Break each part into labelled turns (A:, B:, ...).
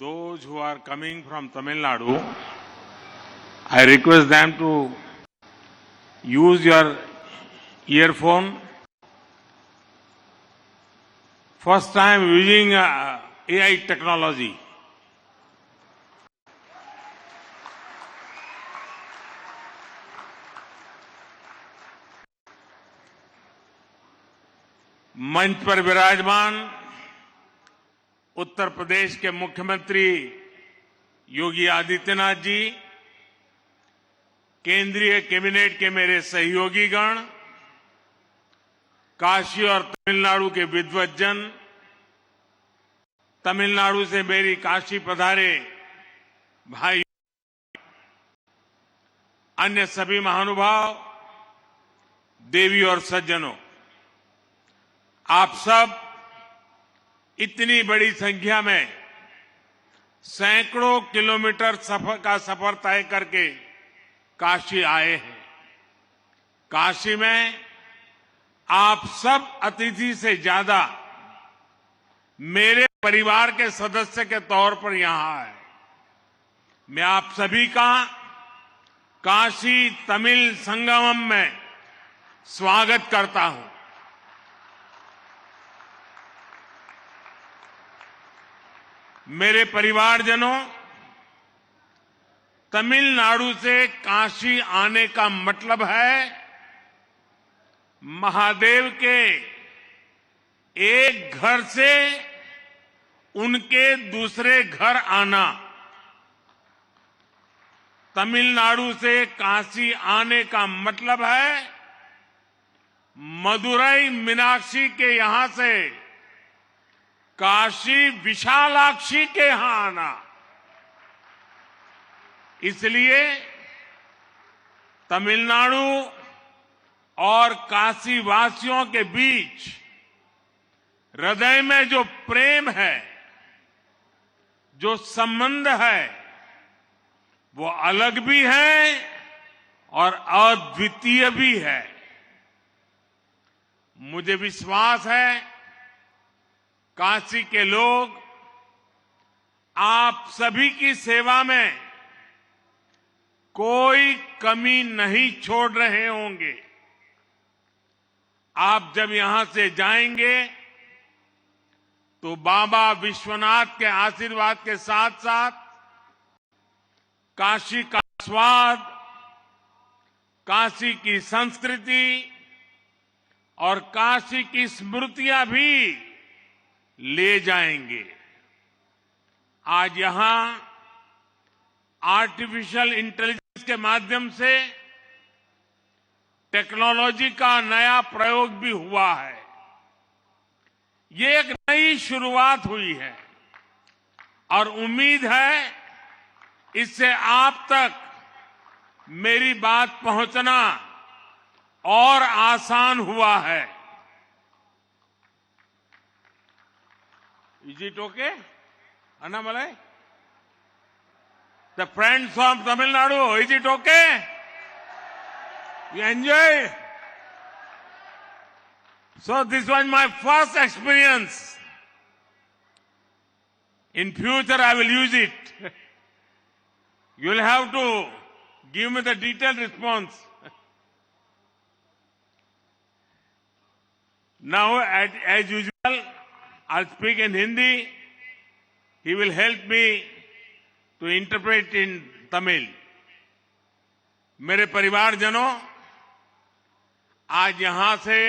A: those who are coming from Tamil Nadu, I request them to use your earphone. First time using AI technology. मंच पर विराजमान उत्तर प्रदेश के मुख्यमंत्री योगी आदित्यनाथ जी, केंद्रीय cabinet के मेरे सहयोगीगण, काशी और तमिलनाडु के विद्वज्जन, तमिलनाडु से मेरी काशी पधारे भाई, अन्य सभी महानुभाव, देवी और सज्जनों, आप सब इतनी बड़ी संख्या में सैकड़ों किलोमीटर का सफर तय करके काशी आए हैं। काशी में आप सब अतिथि से ज्यादा मेरे परिवार के सदस्य के तौर पर यहां आए। मैं आप सभी का काशी तमिल संगमम में स्वागत करता हूं। मेरे परिवारजनों, तमिलनाडु से काशी आने का मतलब है महादेव के एक घर से उनके दूसरे घर आना। तमिलनाडु से काशी आने का मतलब है मदुरई मीनाक्षी के यहां से काशी विशालाक्षी के यहां आना। इसलिए तमिलनाडु और काशी वासियों के बीच हृदय में जो प्रेम है, जो संबंध है, वो अलग भी है और अद्वितीय भी है। मुझे विश्वास है काशी के लोग आप सभी की सेवा में कोई कमी नहीं छोड़ रहे होंगे। आप जब यहां से जाएंगे तो बाबा विश्वनाथ के आशीर्वाद के साथ साथ काशी का स्वाद, काशी की संस्कृति और काशी की स्मृतियां भी ले जाएंगे। आज यहां आर्टिफिशियल इंटेलिजेंस के माध्यम से टेक्नोलॉजी का नया प्रयोग भी हुआ है। ये एक नई शुरुआत हुई है और उम्मीद है इससे आप तक मेरी बात पहुंचना और आसान हुआ है। Is it okay? Annamalai? The friends from Tamil Nadu, is it okay? You enjoy? So this was my first experience. In future I will use it. You will have to give me the detailed response. Now, as usual, I'll speak in Hindi. He will help me to interpret in Tamil. मेरे परिवारजनों, आज यहां से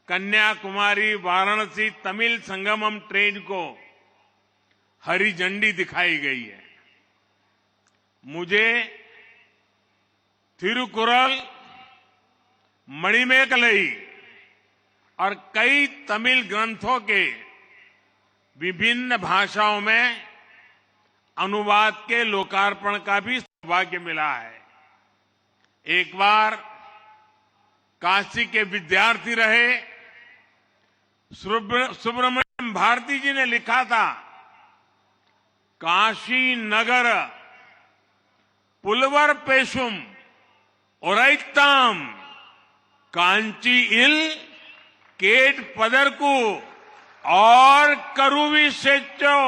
A: Kanyakumari Varanasi Tamil Sangamam train को हरी झंडी दिखाई गई है। मुझे थिरुकुरल, मणिमेकलई और कई तमिल ग्रंथों के विभिन्न भाषाओं में अनुवाद के लोकार्पण का भी सौभाग्य मिला है। एक बार काशी के विद्यार्थी रहे सुब्रमण्यम भारती जी ने लिखा था, काशी नगर पुलवर पेशुम ओरैताम कांची इल केट पदरकू और करुवी सेचो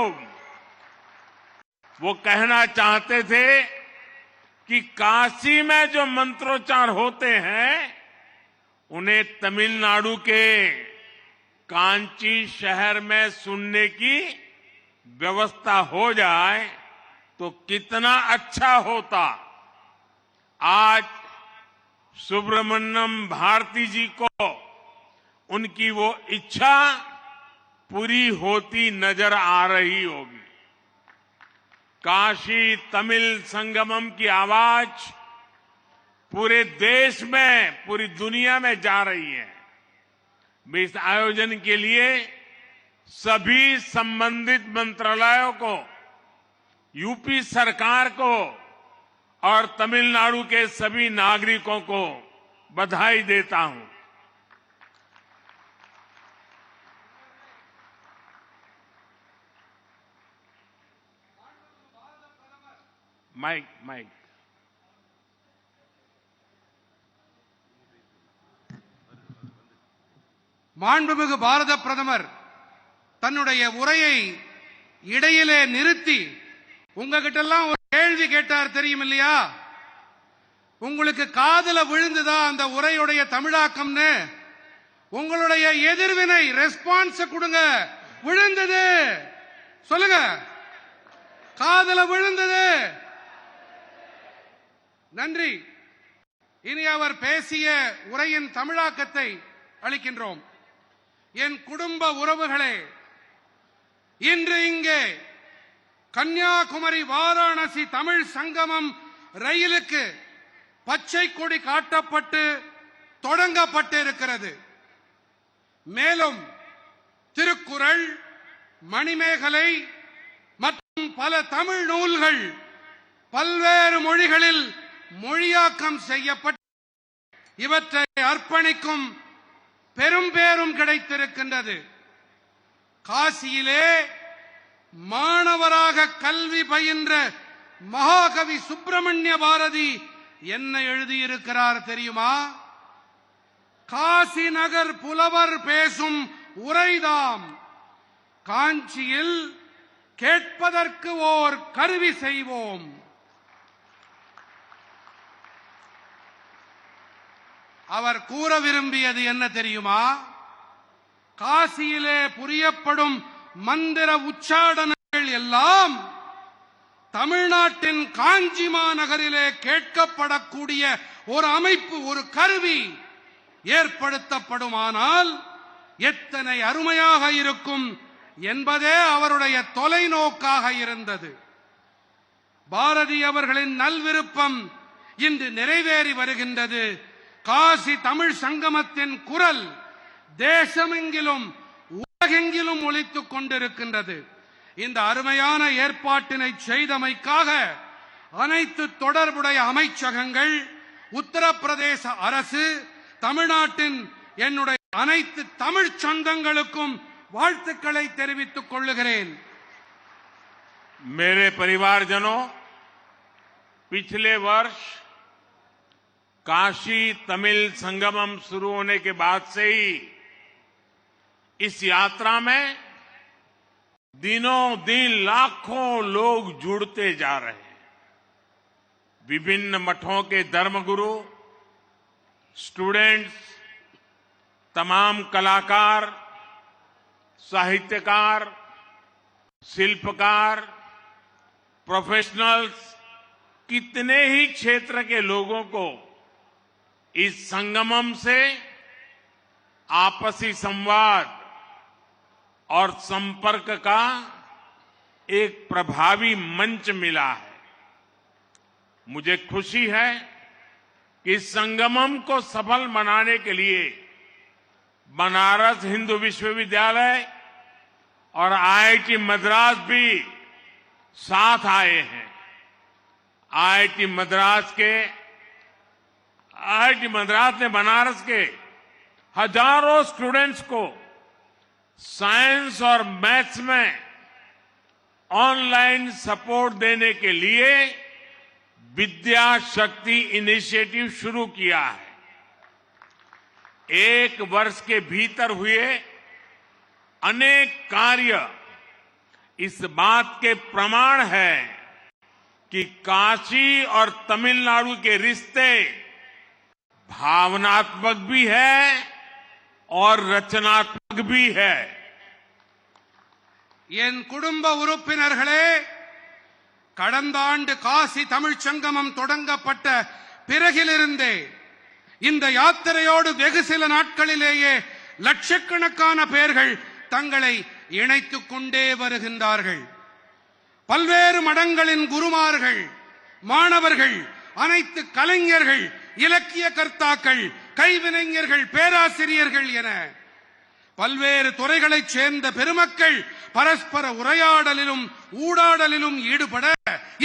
A: वो कहना चाहते थे कि काशी में जो मंत्रोच्चार होते हैं उन्हें तमिलनाडु के कांची शहर में सुनने की व्यवस्था हो जाए तो कितना अच्छा होता। आज सुब्रमण्यम भारती जी को उनकी वो इच्छा पूरी होती नजर आ रही होगी। काशी तमिल संगमम की आवाज पूरे देश में, पूरी दुनिया में जा रही है। मैं इस आयोजन के लिए सभी संबंधित मंत्रालयों को, यूपी सरकार को और तमिलनाडु के सभी नागरिकों को बधाई देता हूं। माइक
B: மாண்புமிகு பாரத பிரதமர் தன்னுடைய உரையை இடையிலே நிறுத்தி உங்ககிட்ட எல்லாம் ஒரு கேள்வி கேட்டார் தெரியும் இல்லையா? உங்களுக்கு காதுல விழுந்ததா அந்த உரையுடைய தமிழாக்கம்னு? உங்களுடைய எதிர்வினை ரெஸ்பான்ஸ் கொடுங்க. விழுந்தது சொல்லுங்க. காதுல விழுந்தது. நன்றி. இனி அவர் பேசிய உரையின் தமிழாக்கத்தை அளிக்கின்றோம். என் குடும்ப உறவுகளே, இன்று இங்கே கன்னியாகுமரி வாராணசி தமிழ் சங்கமம் ரயிலுக்கு பச்சை கொடி காட்டப்பட்டு தொடங்கப்பட்டிருக்கிறது. மேலும் திருக்குறள், மணிமேகலை மற்றும் பல தமிழ் நூல்கள் பல்வேறு மொழிகளில் மொழியாக்கம் செய்யப்பட்டு இவற்றை அர்ப்பணிக்கும் பெரும் பேரும் கிடைத்திருக்கின்றது. காசியிலே மாணவராக கல்வி பயின்ற மகாகவி சுப்பிரமணிய பாரதி என்ன எழுதியிருக்கிறார் தெரியுமா? காசி நகர் புலவர் பேசும் உரைதாம், காஞ்சியில் கேட்பதற்கு ஓர் கருவி செய்வோம். அவர் கூற விரும்பியது என்ன தெரியுமா? காசியிலே புரியப்படும் மந்திர உச்சாடனங்கள் எல்லாம் தமிழ்நாட்டின் காஞ்சி மாநகரிலே கேட்கப்படக்கூடிய ஒரு அமைப்பு, ஒரு கருவி ஏற்படுத்தப்படுமானால் எத்தனை அருமையாக இருக்கும் என்பதே அவருடைய தொலைநோக்காக இருந்தது. பாரதி அவர்களின் நல்விருப்பம் இன்று நிறைவேறி வருகின்றது. காசி தமிழ் சங்கமத்தின் குரல் தேசமெங்கிலும் உலகெங்கிலும் ஒலித்துக் கொண்டிருக்கின்றது. இந்த அருமையான ஏற்பாட்டினை செய்தமைக்காக அனைத்து தொடர்புடைய அமைச்சகங்கள், உத்தரப்பிரதேச அரசு, தமிழ்நாட்டின் என்னுடைய அனைத்து தமிழ் சொந்தங்களுக்கும் வாழ்த்துக்களை தெரிவித்துக் கொள்ளுகிறேன்.
A: मेरे परिवारजनों, पिछले वर्ष काशी तमिल संगमम शुरू होने के बाद से ही इस यात्रा में दिनों दिन लाखों लोग जुड़ते जा रहे हैं। विभिन्न मठों के धर्मगुरु, स्टूडेंट्स, तमाम कलाकार, साहित्यकार, शिल्पकार, प्रोफेशनल्स, कितने ही क्षेत्र के लोगों को इस संगमम से आपसी संवाद और संपर्क का एक प्रभावी मंच मिला है। मुझे खुशी है कि इस संगमम को सफल बनाने के लिए बनारस हिंदू विश्वविद्यालय और आईआईटी मद्रास भी साथ आए हैं। आईआईटी मद्रास ने बनारस के हजारों स्टूडेंट्स को साइंस और मैथ्स में ऑनलाइन सपोर्ट देने के लिए विद्या शक्ति इनिशिएटिव शुरू किया है। एक वर्ष के भीतर हुए अनेक कार्य इस बात के प्रमाण है कि काशी और तमिलनाडु के रिश्ते भावनात्मक भी है और रचनात्मक भी है।
B: என் குடும்ப உறுப்பினர்களே, கடந்த ஆண்டு காசி தமிழ்ச் சங்கமம் தொடங்கப்பட்ட பிறகிலிருந்தே இந்த யாத்திரையோடு வெகு சில நாட்களிலேயே லட்சக்கணக்கான பேர்கள் தங்களை இணைத்துக் கொண்டே வருகின்றார்கள். பல்வேறு மடங்களின் குருமார்கள், மாணவர்கள், அனைத்து கலைஞர்கள், இலக்கிய கர்த்தாக்கள், கைவினைஞர்கள், பேராசிரியர்கள் என பல்வேறு துறைகளைச் சேர்ந்த பெருமக்கள் பரஸ்பர உரையாடலிலும் ஊடாடலிலும் ஈடுபட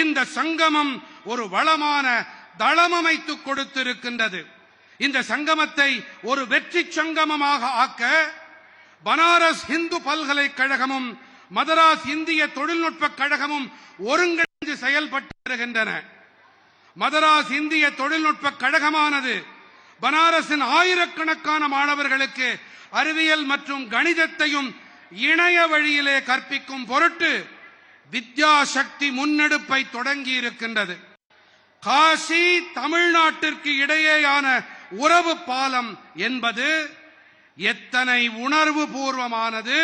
B: இந்த சங்கமம் ஒரு வளமான தளம் அமைத்துக் கொடுத்திருக்கின்றது. இந்த சங்கமத்தை ஒரு வெற்றி சங்கமமாக ஆக்க பனாரஸ் இந்து பல்கலைக்கழகமும் மதராஸ் இந்திய தொழில்நுட்ப கழகமும் ஒருங்கிணைந்து செயல்பட்டு வருகின்றன. மதராஸ் இந்திய தொழில்நுட்ப கழகமானது பனாரஸின் ஆயிரக்கணக்கான மாணவர்களுக்கு அறிவியல் மற்றும் கணிதத்தையும் இணைய வழியிலே கற்பிக்கும் பொருட்டு வித்யா சக்தி முன்னெடுப்பை தொடங்கி இருக்கின்றது. காசி தமிழ்நாட்டிற்கு இடையேயான உறவு பாலம் என்பது எத்தனை உணர்வு பூர்வமானது,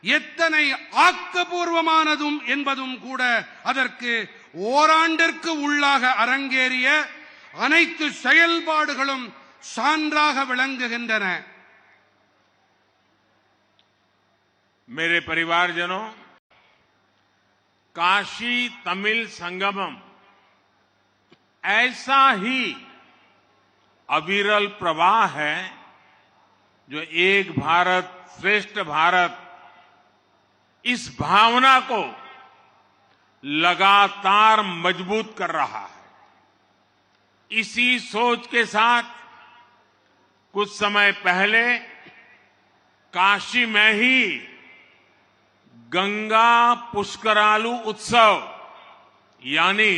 B: எத்தனை ஆக்கப்பூர்வமானதும் என்பதும் கூட அதற்கு ஓராண்டிற்கு உள்ளாக அரங்கேறிய அனைத்து செயல்பாடுகளும் சான்றாக விளங்குகின்றன.
A: मेरे परिवारजनों, काशी तमिल संगमम ऐसा ही अविरल प्रवाह है जो एक भारत श्रेष्ठ भारत इस भावना को लगातार मजबूत कर रहा है। इसी सोच के साथ कुछ समय पहले काशी में ही गंगा पुष्करालु उत्सव यानी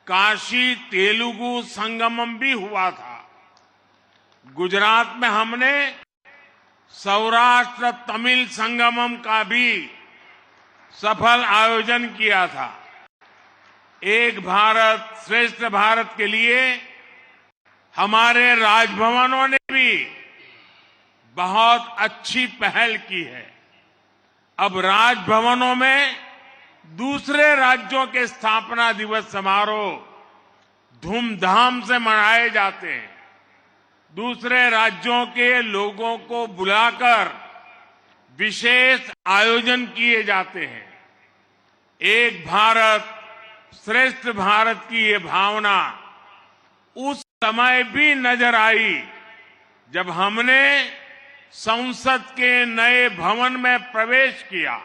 A: काशी तेलुगु संगमम भी हुआ था। गुजरात में हमने सौराष्ट्र तमिल संगमम का भी सफल आयोजन किया था। एक भारत श्रेष्ठ भारत के लिए हमारे राजभवनों ने भी बहुत अच्छी पहल की है। अब राजभवनों में दूसरे राज्यों के स्थापना दिवस समारोह धूमधाम से मनाए जाते हैं। दूसरे राज्यों के लोगों को बुलाकर विशेष आयोजन किए जाते हैं। एक भारत श्रेष्ठ भारत की ये भावना उस समय भी नजर आई जब हमने संसद के नए भवन में प्रवेश किया।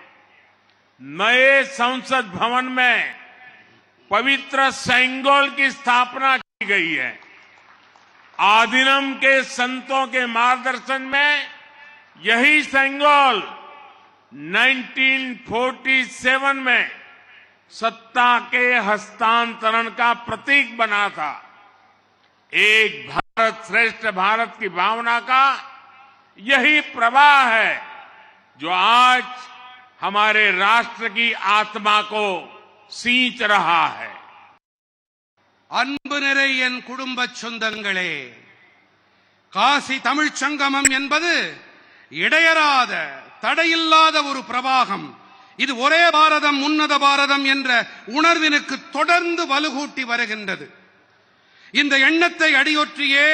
A: नए संसद भवन में पवित्र सेंगोल की स्थापना की गई है। आदिनम के संतों के मार्गदर्शन में यही सेंगोल 1947 में सत्ता के हस्तांतरण का प्रतीक बना था। एक भारत श्रेष्ठ भारत की भावना का यही प्रवाह है जो आज हमारे राष्ट्र की आत्मा को सींच रहा है।
B: அன்பு நிறை என் குடும்ப சொந்தங்களே, காசி தமிழ்ச் சங்கமம் என்பது இடையறாத தடையில்லாத ஒரு பிரவாகம். இது ஒரே பாரதம் உன்னத பாரதம் என்ற உணர்வினுக்கு தொடர்ந்து வலுகூட்டி வருகின்றது. இந்த எண்ணத்தை அடியொற்றியே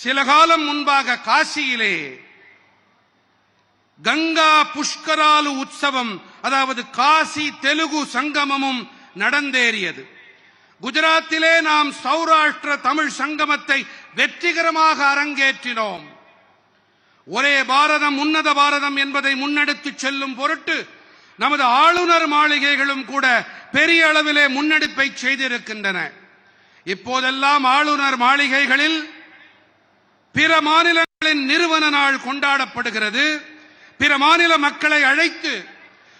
B: சில காலம் முன்பாக காசியிலே கங்கா புஷ்கராலு உற்சவம், அதாவது காசி தெலுங்கு சங்கமமும் நடந்தேறியது. குஜராத்திலே நாம் சௌராஷ்டிர தமிழ் சங்கமத்தை வெற்றிகரமாக அரங்கேற்றினோம். ஒரே பாரதம் உன்னத பாரதம் என்பதை முன்னெடுத்துச் செல்லும் பொருட்டு நமது ஆளுநர் மாளிகைகளும் கூட பெரிய அளவிலே முன்னெடுப்பை செய்திருக்கின்றன. இப்போதெல்லாம் ஆளுநர் மாளிகைகளில் பிற மாநிலங்களின் நிறுவன நாள் கொண்டாடப்படுகிறது. பிற மாநில மக்களை அழைத்து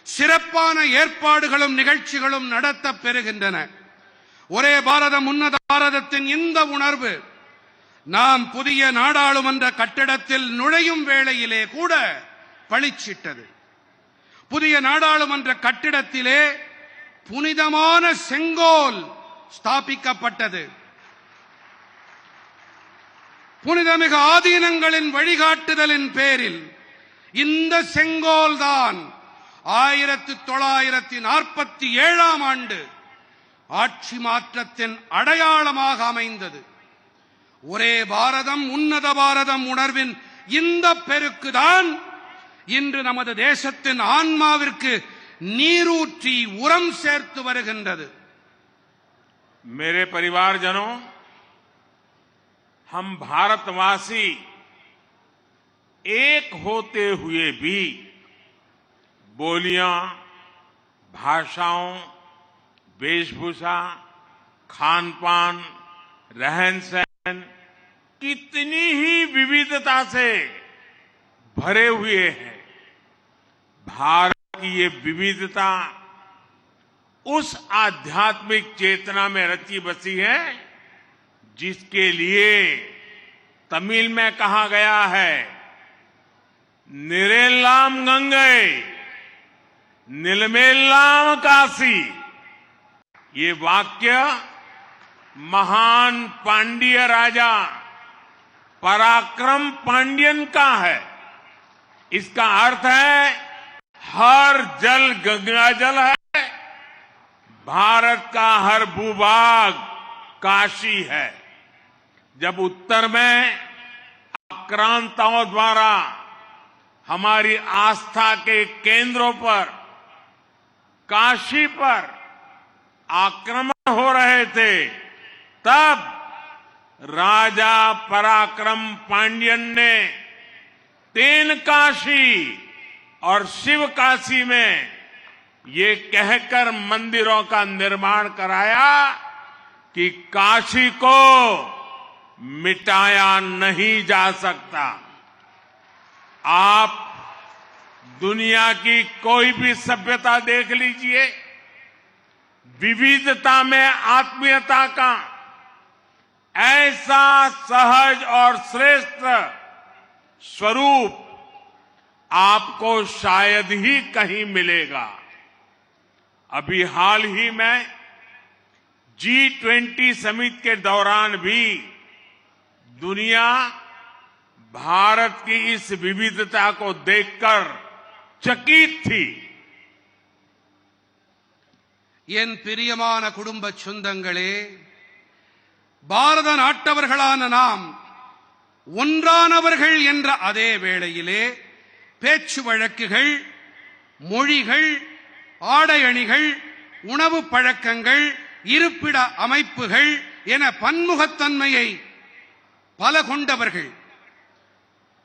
B: சிறப்பான ஏற்பாடுகளும் நிகழ்ச்சிகளும் நடத்தப் பெறுகின்றன. ஒரே பாரதம் உன்னத பாரதத்தின் இந்த உணர்வு நாம் புதிய நாடாளுமன்ற கட்டிடத்தில் நுழையும் வேளையிலே கூட பளிச்சிட்டது. புதிய நாடாளுமன்ற கட்டிடத்திலே புனிதமான செங்கோல் ஸ்தாபிக்கப்பட்டது. புனிதமிகு ஆதீனங்களின் வழிகாட்டுதலின் பேரில் இந்த செங்கோல் தான் 1947ஆம் ஆண்டு ஆட்சி மாற்றத்தின் அடையாளமாக அமைந்தது. ஒரே பாரதம் உன்னத பாரதம் உணர்வின் இந்த பெருக்குதான் இன்று நமது தேசத்தின் ஆன்மாவிற்கு நீரூற்றி உரம் சேர்த்து வருகின்றது.
A: मेरे परिवारजनों, हम भारतवासी एक होते हुए भी बोलियां, भाषाओं, वेशभूषा, खान-पान, रहन-सहन कितनी ही विविधता से भरे हुए हैं। भारत की ये विविधता उस आध्यात्मिक चेतना में रची बसी है जिसके लिए तमिल में कहा गया है, निरेल्लाम गंगे निलमेल्लाम काशी। ये वाक्य महान पांड्य राजा पराक्रम पांड्यन का है। इसका अर्थ है हर जल गंगा जल है, भारत का हर भूभाग काशी है। जब उत्तर में आक्रांताओं द्वारा हमारी आस्था के केंद्रों पर, काशी पर आक्रमण हो रहे थे, तब राजा पराक्रम पांड्यन ने तेनकाशी और शिव काशी में ये कहकर मंदिरों का निर्माण कराया कि काशी को मिटाया नहीं जा सकता। आप दुनिया की कोई भी सभ्यता देख लीजिए, विविधता में आत्मीयता का ऐसा सहज और श्रेष्ठ स्वरूप आपको शायद ही कहीं मिलेगा। अभी हाल ही में G20 समिट के दौरान भी दुनिया भारत की इस विविधता को देखकर चकित थी।
B: என் பிரியமான குடும்ப சொந்தங்களே, பாரத நாட்டவர்களான நாம் ஒன்றானவர்கள் என்ற அதே வேளையிலே பேச்சு வழக்குகள், மொழிகள், ஆடை அணிகள், உணவு பழக்கங்கள், இருப்பிட அமைப்புகள் என பன்முகத்தன்மையை பல கொண்டவர்கள்.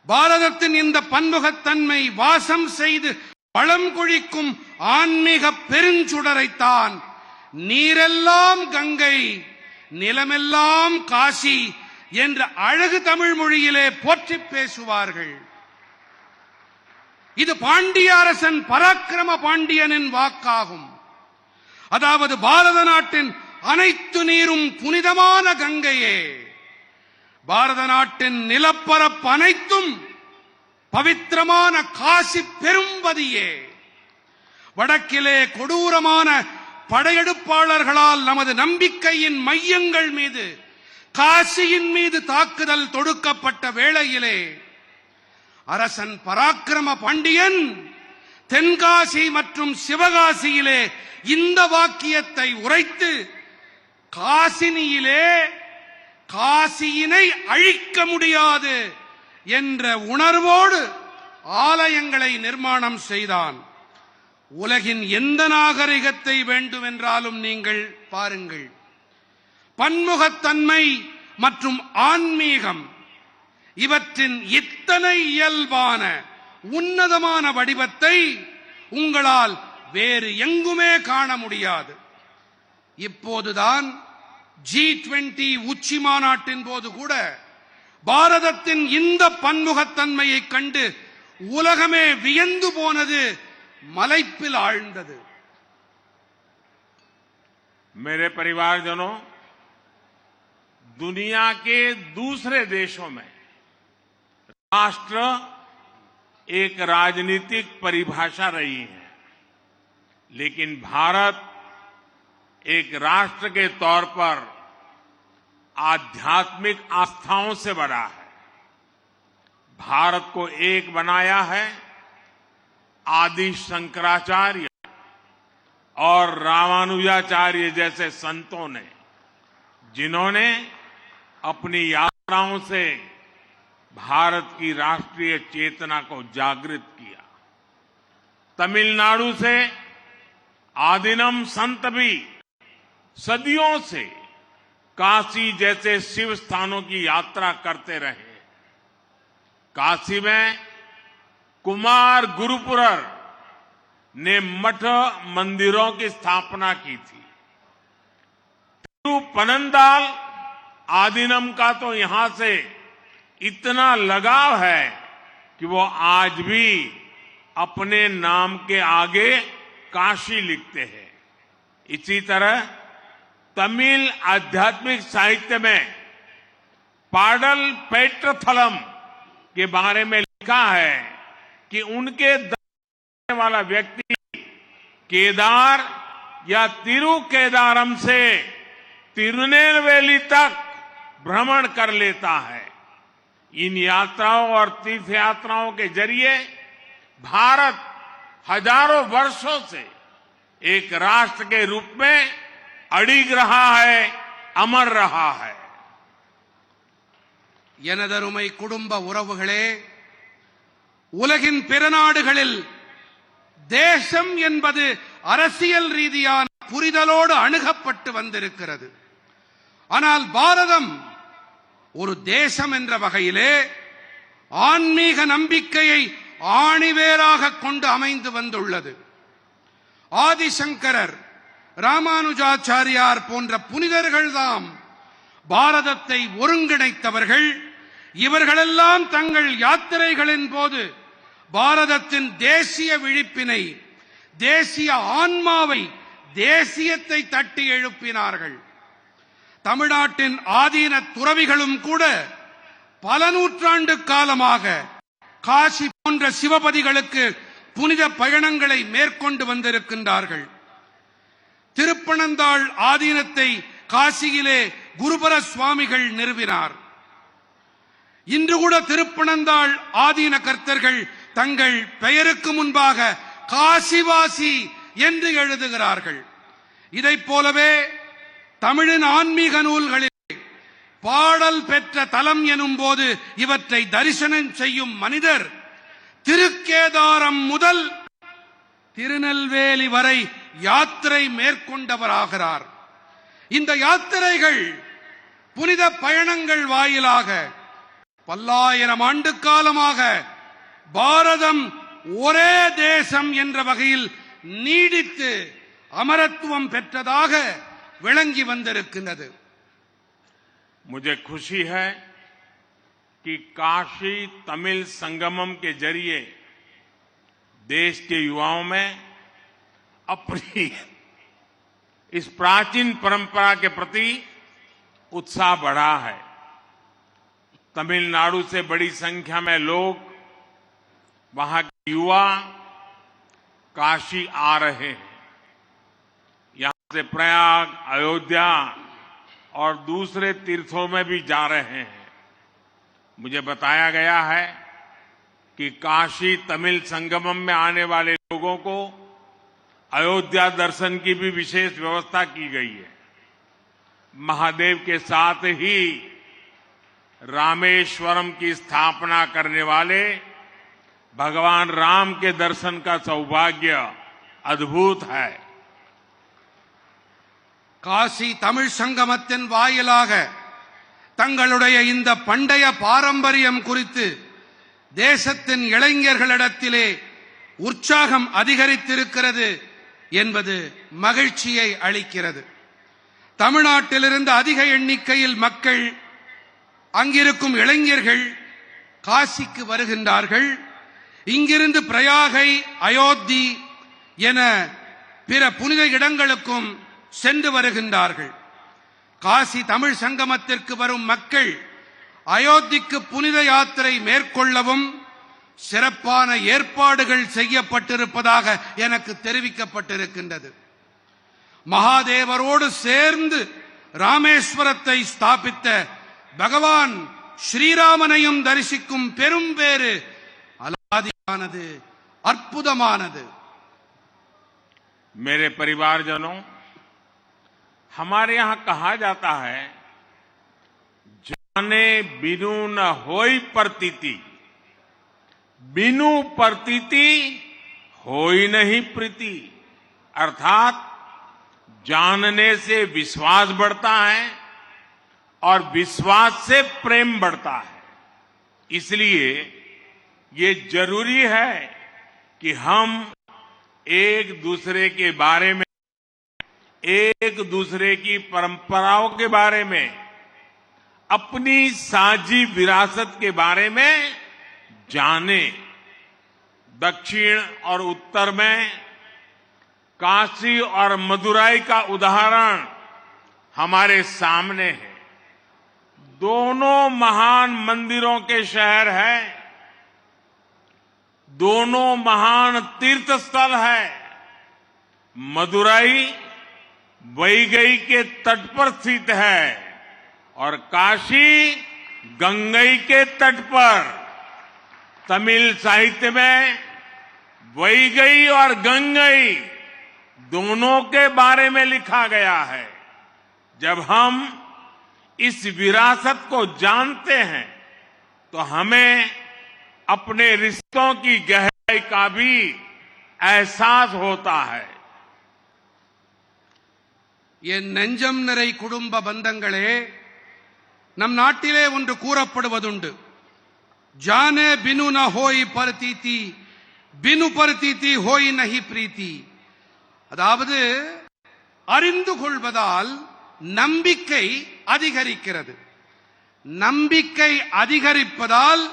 B: பாரதத்தின் இந்த பன்முகத்தன்மை வாசம் செய்து வளம் கொழிக்கும் ஆன்மீக பெருஞ்சுடரைத்தான் நீரெல்லாம் கங்கை நிலமெல்லாம் காசி என்ற அழகு தமிழ் மொழியிலே போற்றி பேசுவார்கள். இது பாண்டிய அரசன் பராக்கிரம பாண்டியனின் வாக்காகும். அதாவது பாரத நாட்டின் அனைத்து நீரும் புனிதமான கங்கையே, பாரத நாட்டின் நிலப்பரப்பு அனைத்தும் பவித்திரமான காசி பெரும்பதியே. வடக்கிலே கொடூரமான படையெடுப்பாளர்களால் நமது நம்பிக்கையின் மையங்கள் மீது, காசியின் மீது தாக்குதல் தொடுக்கப்பட்ட வேளையிலே அரசன் பராக்கிரம பாண்டியன் தென்காசி மற்றும் சிவகாசியிலே இந்த வாக்கியத்தை உரைத்து காசினியிலே காசியினை அழிக்க முடியாது என்ற உணர்வோடு ஆலயங்களை நிர்மாணம் செய்தான். உலகின் எந்த நாகரிகத்தை வேண்டுமென்றாலும் நீங்கள் பாருங்கள், பன்முகத்தன்மை மற்றும் ஆன்மீகம் இவற்றின் இத்தனை இயல்பான உன்னதமான வடிவத்தை உங்களால் வேறு எங்குமே காண முடியாது. இப்போதுதான் G20 உச்சி மாநாட்டின் போது கூட பாரதத்தின் இந்த பன்முகத்தன்மையை கண்டு உலகமே வியந்து போனது, மலைப்பில் ஆழ்ந்தது.
A: मेरे परिवारजनों, दुनिया के दूसरे देशों में राष्ट्र एक राजनीतिक परिभाषा रही है, लेकिन भारत एक राष्ट्र के तौर पर आध्यात्मिक आस्थाओं से बड़ा है। भारत को एक बनाया है आदि शंकराचार्य और रामानुजाचार्य जैसे संतों ने, जिन्होंने अपनी यात्राओं से भारत की राष्ट्रीय चेतना को जागृत किया। तमिलनाडु से आदिनम संत भी सदियों से काशी जैसे शिव स्थानों की यात्रा करते रहे। काशी में कुमार गुरुपुरर ने मठ मंदिरों की स्थापना की थी। तिरुपनंदाल आदिनम का तो यहां से इतना लगाव है कि वो आज भी अपने नाम के आगे काशी लिखते हैं। इसी तरह तमिल आध्यात्मिक साहित्य में पाडल पेट्रथलम के बारे में लिखा है कि उनके दर्शन वाला व्यक्ति केदार या तिरुकेदारम से तिरुनेलवेली तक भ्रमण कर लेता है। इन यात्राओं और तीर्थ यात्राओं के जरिए भारत हजारों वर्षों से एक राष्ट्र के रूप में अडिग रहा है, अमर रहा है।
B: எனதருமை குடும்ப உறவுகளே, உலகின் பிற நாடுகளில் தேசம் என்பது அரசியல் ரீதியான புரிதலோடு அணுகப்பட்டு வந்திருக்கிறது. ஆனால் பாரதம் ஒரு தேசம் என்ற வகையிலே ஆன்மீக நம்பிக்கையை ஆணிவேராக கொண்டு அமைந்து வந்துள்ளது. ஆதிசங்கரர், ராமானுஜாச்சாரியார் போன்ற புனிதர்கள்தாம் பாரதத்தை ஒருங்கிணைத்தவர்கள். இவர்களெல்லாம் தங்கள் யாத்திரைகளின் போது பாரதத்தின் தேசிய விழிப்பினை, தேசிய ஆன்மாவை, தேசியத்தை தட்டி எழுப்பினார்கள். தமிழ்நாட்டின் ஆதீன துறவிகளும் கூட பல நூற்றாண்டு காலமாக காசி போன்ற சிவபதிகளுக்கு புனித பயணங்களை மேற்கொண்டு வந்திருக்கின்றார்கள். திருப்பனந்தாள் ஆதீனத்தை காசியிலே குருபர சுவாமிகள் நிறுவினார். இன்று கூட திருப்பனந்தாள் ஆதீன கர்த்தர்கள் தங்கள் பெயருக்கு முன்பாக காசிவாசி என்று எழுதுகிறார்கள். இதைப் போலவே தமிழின் ஆன்மீக நூல்களில் பாடல் பெற்ற தலம் எனும் போது இவற்றை தரிசனம் செய்யும் மனிதர் திருக்கேதாரம் முதல் திருநெல்வேலி வரை யாத்திரை மேற்கொண்டவராகிறார். இந்த யாத்திரைகள், புனித பயணங்கள் வாயிலாக பல்லாயிரம் ஆண்டு காலமாக பாரதம் ஒரே தேசம் என்ற வகையில் நீடித்து அமரத்துவம் பெற்றதாக விளங்கி வந்திருக்கிறது.
A: मुझे खुशी है कि काशी तमिल संगमम के जरिए देश के युवाओं में अपनी इस प्राचीन परंपरा के प्रति उत्साह बढ़ा है। तमिलनाडु से बड़ी संख्या में लोग, वहां के युवा काशी आ रहे हैं। यहां से प्रयाग, अयोध्या और दूसरे तीर्थों में भी जा रहे हैं। मुझे बताया गया है कि काशी तमिल संगमम में आने वाले लोगों को अयोध्या दर्शन की भी विशेष व्यवस्था की गई है। महादेव के साथ ही रामेश्वरम की स्थापना करने वाले भगवान राम के दर्शन का सौभाग्य अद्भुत है।
B: காசி தமிழ் சங்கமத்தின் வாயிலாக தங்களுடைய இந்த பண்டைய பாரம்பரியம் குறித்து தேசத்தின் இளைஞர்களிடத்திலே உற்சாகம் அதிகரித்திருக்கிறது என்பது மகிழ்ச்சியை அளிக்கிறது. தமிழ்நாட்டிலிருந்து அதிக எண்ணிக்கையில் மக்கள், அங்கிருக்கும் இளைஞர்கள் காசிக்கு வருகின்றார்கள். இங்கிருந்து பிரயாகை, அயோத்தி என பிற புனித இடங்களுக்கும் சென்று வருகின்றார்கள். காசி தமிழ் சங்கமத்திற்கு வரும் மக்கள் அயோத்திக்கு புனித யாத்திரை மேற்கொள்ளவும் சிறப்பான ஏற்பாடுகள் செய்யப்பட்டிருப்பதாக எனக்கு தெரிவிக்கப்பட்டிருக்கின்றது. மகாதேவரோடு சேர்ந்து ராமேஸ்வரத்தை ஸ்தாபித்த பகவான் ஸ்ரீராமனையும் தரிசிக்கும் பெரும் பேறு அலாதியானது, அற்புதமானது.
A: मेरे परिवारजनों, हमारे यहां कहा जाता है, जाने बिनु न होई प्रतीति, बिनु प्रतीति होई नहीं प्रीति। अर्थात जानने से विश्वास बढ़ता है और विश्वास से प्रेम बढ़ता है। इसलिए ये जरूरी है कि हम एक दूसरे के बारे में, एक दूसरे की परंपराओं के बारे में, अपनी साझी विरासत के बारे में जाने। दक्षिण और उत्तर में काशी और मदुराई का उदाहरण हमारे सामने है। दोनों महान मंदिरों के शहर है, दोनों महान तीर्थ स्थल है। मदुराई वैगई के तट पर स्थित है और काशी गंगई के तट पर। तमिल साहित्य में वैगई और गंगई दोनों के बारे में लिखा गया है। जब हम इस विरासत को जानते हैं तो हमें अपने रिश्तों की गहराई का भी एहसास होता है।
B: என் நெஞ்சம் நிறை குடும்ப பந்தங்களே, நம் நாட்டிலே ஒன்று கூறப்படுவதுண்டு, ஜானே பினு ந ஹோய் பரதீதி, பினு பரதீதி ஹோய் நஹி பிரீத்தி. அதாவது அறிந்து கொள்வதால் நம்பிக்கை அதிகரிக்கிறது, நம்பிக்கை அதிகரிப்பதால்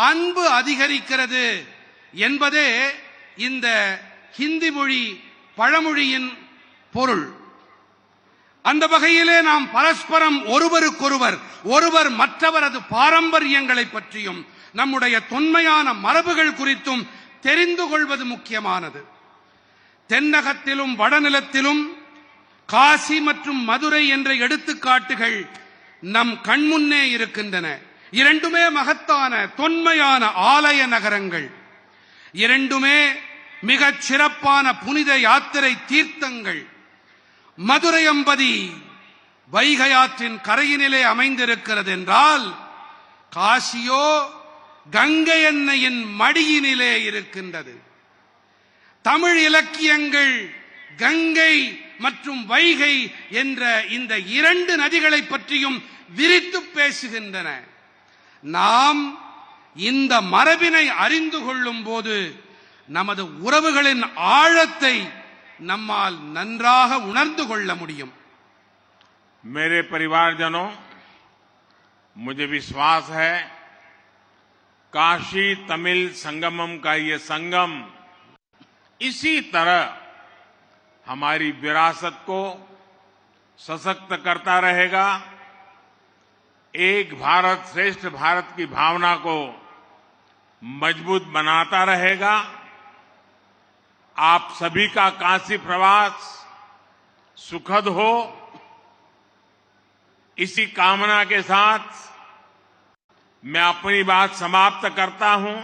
B: அன்பு அதிகரிக்கிறது என்பதே இந்த ஹிந்தி மொழி பழமொழியின் பொருள். அந்த வகையிலே நாம் பரஸ்பரம் ஒருவருக்கொருவர், ஒருவர் மற்றவரது பாரம்பரியங்களை பற்றியும் நம்முடைய தொன்மையான மரபுகள் குறித்தும் தெரிந்து கொள்வது முக்கியமானது. தென்னகத்திலும் வடநிலத்திலும் காசி மற்றும் மதுரை என்ற எடுத்துக்காட்டுகள் நம் கண்முன்னே இருக்கின்றன. இரண்டுமே மகத்தான தொன்மையான ஆலய நகரங்கள், இரண்டுமே மிகச் சிறப்பான புனித யாத்திரை தீர்த்தங்கள். மதுரை அம்பதி வைகையாற்றின் கரையினிலே அமைந்திருக்கிறது என்றால், காசியோ கங்கை அன்னையின் மடியினிலே இருக்கின்றது. தமிழ் இலக்கியங்கள் கங்கை மற்றும் வைகை என்ற இந்த இரண்டு நதிகளை பற்றியும் விரித்து பேசுகின்றன. நாம் இந்த மரபினை அறிந்து கொள்ளும் போது நமது உறவுகளின் ஆழத்தை நம்மால் நன்றாக உணர்ந்து கொள்ள முடியும்.
A: मेरे परिवारजनों, मुझे विश्वास है काशी तमिल संगमम का ये संगम इसी तरह हमारी विरासत को सशक्त करता रहेगा, एक भारत श्रेष्ठ भारत की भावना को मजबूत बनाता रहेगा। आप सभी का काशी प्रवास सुखद हो, इसी कामना के साथ मैं अपनी बात समाप्त करता हूं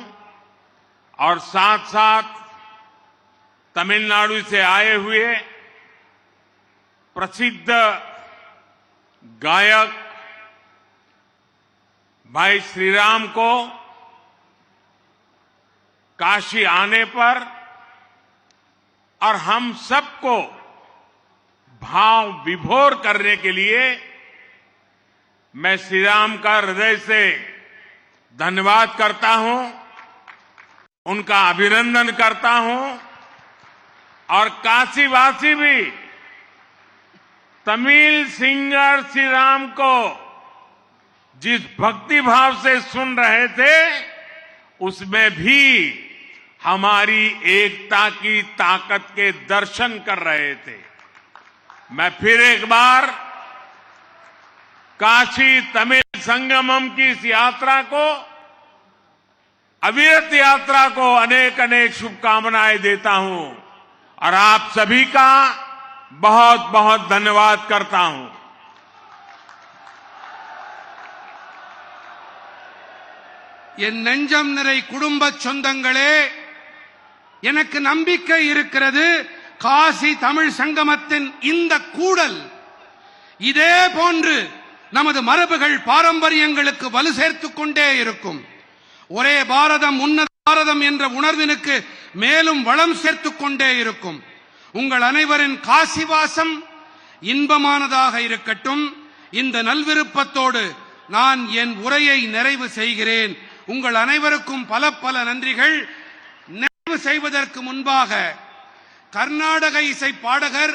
A: और साथ साथ तमिलनाडु से आए हुए प्रसिद्ध गायक भाई श्रीराम को काशी आने पर और हम सबको भाव विभोर करने के लिए मैं श्रीराम का हृदय से धन्यवाद करता हूं, उनका अभिनंदन करता हूं और काशीवासी भी तमिल सिंगर श्रीराम को जिस भक्ति भाव से सुन रहे थे उसमें भी हमारी एकता की ताकत के दर्शन कर रहे थे। मैं फिर एक बार काशी तमिल संगमम की इस यात्रा को, अविरत यात्रा को अनेक अनेक शुभकामनाएं देता हूं और आप सभी का बहुत बहुत धन्यवाद करता हूं।
B: என் நெஞ்சம் நிறை குடும்ப சொந்தங்களே, எனக்கு நம்பிக்கை இருக்கிறது. காசி தமிழ் சங்கமத்தின் இந்த கூடல் இதே போன்று நமது மரபுகள் பாரம்பரியங்களுக்கு வலு சேர்த்துக் கொண்டே இருக்கும். ஒரே பாரதம் உன்னத பாரதம் என்ற உணர்வினுக்கு மேலும் வளம் சேர்த்துக் கொண்டே இருக்கும். உங்கள் அனைவரின் காசிவாசம் இன்பமானதாக இருக்கட்டும். இந்த நல்விருப்பத்தோடு நான் என் உரையை நிறைவு செய்கிறேன். உங்கள் அனைவருக்கும் பல பல நன்றிகள். நிறைவு செய்வதற்கு முன்பாக கர்நாடக இசை பாடகர்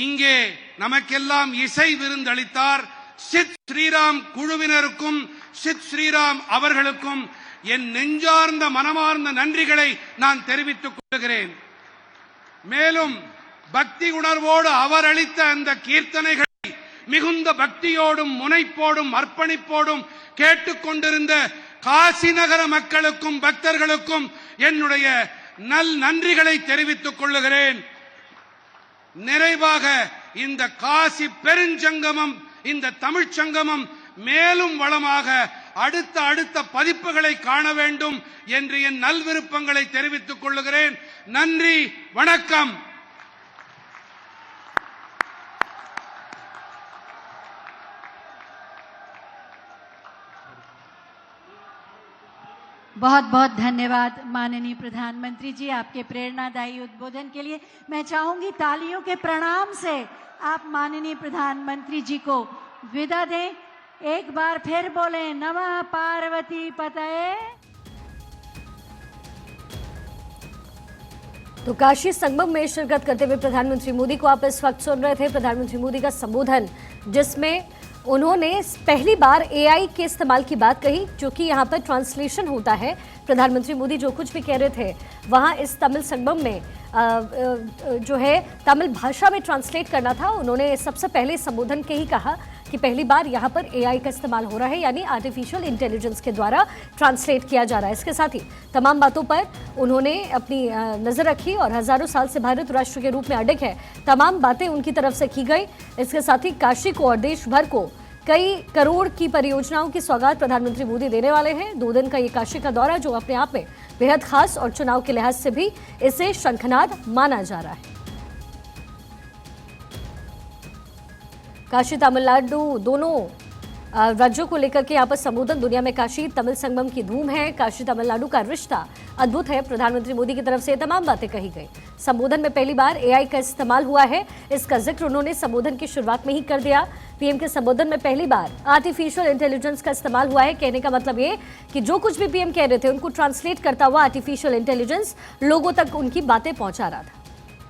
B: இங்கே நமக்கெல்லாம் இசை விருந்தளித்தார். சித் ஸ்ரீராம் குழுவினருக்கும் சித் ஸ்ரீராம் அவர்களுக்கும் என் நெஞ்சார்ந்த மனமார்ந்த நன்றிகளை நான் தெரிவித்துக் கொள்கிறேன். மேலும் பக்தி உணர்வோடு அவர் அளித்த அந்த கீர்த்தனைகளை மிகுந்த பக்தியோடும் முனைப்போடும் அர்ப்பணிப்போடும் கேட்டுக்கொண்டிருந்த காசி நகர மக்களுக்கும் பக்தர்களுக்கும் என்னுடைய நன்றிகளை தெரிவித்துக் கொள்கிறேன். நிறைவாக இந்த காசி பெருஞ்சங்கமம், இந்த தமிழ்ச் சங்கமம் மேலும் வளமாக அடுத்த பதிப்புகளை காண வேண்டும் என்று என் நல்விருப்பங்களை தெரிவித்துக் கொள்கிறேன். நன்றி, வணக்கம்.
C: बहुत बहुत धन्यवाद माननीय प्रधानमंत्री जी, आपके प्रेरणादायी उद्बोधन के लिए। मैं चाहूंगी तालियों के प्रणाम से आप माननीय प्रधानमंत्री जी को विदा दें। एक बार फिर बोलें, नमः पार्वती पतये।
D: तो काशी संगमम में शिरकत करते हुए प्रधानमंत्री मोदी को आप इस वक्त सुन रहे थे। प्रधानमंत्री मोदी का संबोधन, जिसमें उन्होंने पहली बार एआई के इस्तेमाल की बात कही, जो कि यहाँ पर ट्रांसलेशन होता है। प्रधानमंत्री मोदी जो कुछ भी कह रहे थे वहाँ इस तमिल संगमम में जो है तमिल भाषा में ट्रांसलेट करना था। उन्होंने सबसे पहले संबोधन के ही कहा कि पहली बार यहाँ पर एआई का इस्तेमाल हो रहा है, यानी आर्टिफिशियल इंटेलिजेंस के द्वारा ट्रांसलेट किया जा रहा है। इसके साथ ही तमाम बातों पर उन्होंने अपनी नज़र रखी और हज़ारों साल से भारत राष्ट्र के रूप में अडिग है, तमाम बातें उनकी तरफ से की गई। इसके साथ ही काशी को और देश भर को कई करोड़ की परियोजनाओं की सौगात प्रधानमंत्री मोदी देने वाले हैं। 2 दिन का ये काशी का दौरा, जो अपने आप में बेहद खास और चुनाव के लिहाज से भी इसे शंखनाद माना जा रहा है। काशी तमिलनाडु दोनों राज्यों को लेकर के यहाँ पर संबोधन। दुनिया में काशी तमिल संगमम की धूम है। काशी तमिलनाडु का रिश्ता अद्भुत है। प्रधानमंत्री मोदी की तरफ से तमाम बातें कही गई। संबोधन में पहली बार एआई का इस्तेमाल हुआ है, इसका जिक्र उन्होंने संबोधन की शुरुआत में ही कर दिया। पीएम के संबोधन में पहली बार आर्टिफिशियल इंटेलिजेंस का इस्तेमाल हुआ है। कहने का मतलब ये कि जो कुछ भी पीएम कह रहे थे उनको ट्रांसलेट करता हुआ आर्टिफिशियल इंटेलिजेंस लोगों तक उनकी बातें पहुंचा रहा था।